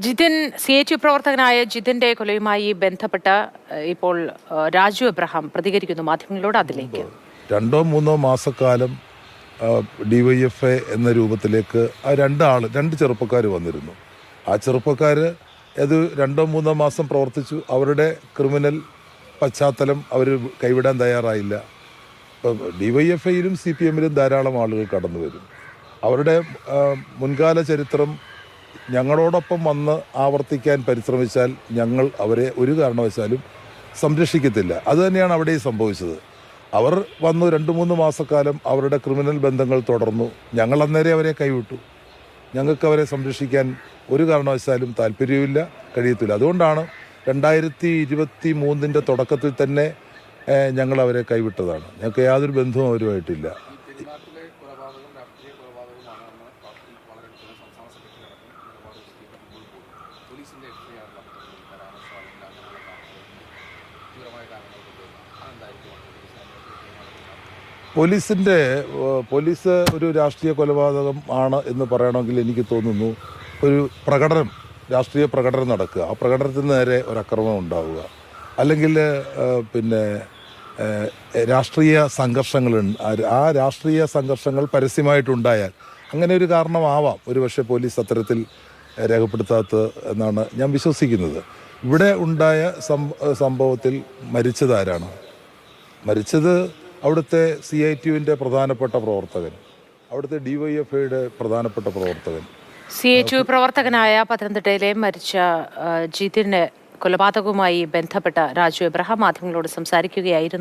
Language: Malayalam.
ജിതിൻ CHU പ്രവർത്തകനായ ജിതിന്റെ കൊലയുമായി ബന്ധപ്പെട്ട് ഇപ്പോൾ രാജു എബ്രഹാം പ്രതികരിക്കുന്നു മാധ്യമങ്ങളോട്. അതിലേക്ക് രണ്ടോ മൂന്നോ മാസക്കാലം DYFI എന്ന രൂപത്തിലേക്ക് രണ്ട് ചെറുപ്പക്കാർ വന്നിരുന്നു. ആ ചെറുപ്പക്കാർ അത് രണ്ടോ മൂന്നോ മാസം പ്രവർത്തിച്ചു. അവരുടെ ക്രിമിനൽ പശ്ചാത്തലം അവർ കൈവിടാൻ തയ്യാറായില്ല. ഇപ്പം DYFIയിലും CPMലും ധാരാളം ആളുകൾ കടന്നു വരും. അവരുടെ മുൻകാല ചരിത്രം ഞങ്ങളോടൊപ്പം വന്ന് ആവർത്തിക്കാൻ പരിശ്രമിച്ചാൽ ഞങ്ങൾ അവരെ ഒരു കാരണവശാലും സംരക്ഷിക്കത്തില്ല. അതുതന്നെയാണ് അവിടെയും സംഭവിച്ചത്. അവർ വന്നു 2-3 മാസക്കാലം അവരുടെ ക്രിമിനൽ ബന്ധങ്ങൾ തുടർന്നു. ഞങ്ങൾ അന്നേരം അവരെ കൈവിട്ടു. ഞങ്ങൾക്ക് അവരെ സംരക്ഷിക്കാൻ ഒരു കാരണവശാലും താല്പര്യമില്ല, കഴിയത്തില്ല. അതുകൊണ്ടാണ് 2023 തുടക്കത്തിൽ തന്നെ ഞങ്ങൾ അവരെ കൈവിട്ടതാണ്. ഞങ്ങൾക്ക് യാതൊരു ബന്ധവും അവരുമായിട്ടില്ല. പോലീസ് ഒരു രാഷ്ട്രീയ കൊലപാതകം ആണ് എന്ന് പറയണമെങ്കിൽ എനിക്ക് തോന്നുന്നു ഒരു രാഷ്ട്രീയ പ്രകടനം നടക്കുക, ആ പ്രകടനത്തിന് നേരെ ഒരക്രമം ഉണ്ടാവുക, അല്ലെങ്കിൽ രാഷ്ട്രീയ സംഘർഷങ്ങൾ, ആ രാഷ്ട്രീയ സംഘർഷങ്ങൾ പരസ്യമായിട്ടുണ്ടായാൽ അങ്ങനെ ഒരു കാരണമാവാം ഒരുപക്ഷെ പോലീസ് അത്തരത്തിൽ രേഖപ്പെടുത്താത്തത് എന്നാണ് ഞാൻ വിശ്വസിക്കുന്നത്. ഇവിടെ ഉണ്ടായ സംഭവത്തിൽ മരിച്ചതാരാണ്? മരിച്ചത് അവിടുത്തെ CITUവിൻ്റെ പ്രധാനപ്പെട്ട പ്രവർത്തകൻ, അവിടുത്തെ DYFIയുടെ പ്രധാനപ്പെട്ട പ്രവർത്തകൻ. CHU പ്രവർത്തകനായ പത്തനംതിട്ടയിലെ മരിച്ച ജിതിന്റെ കൊലപാതകവുമായി ബന്ധപ്പെട്ട രാജു എബ്രഹാം മാധ്യമങ്ങളോട് സംസാരിക്കുകയായിരുന്നു.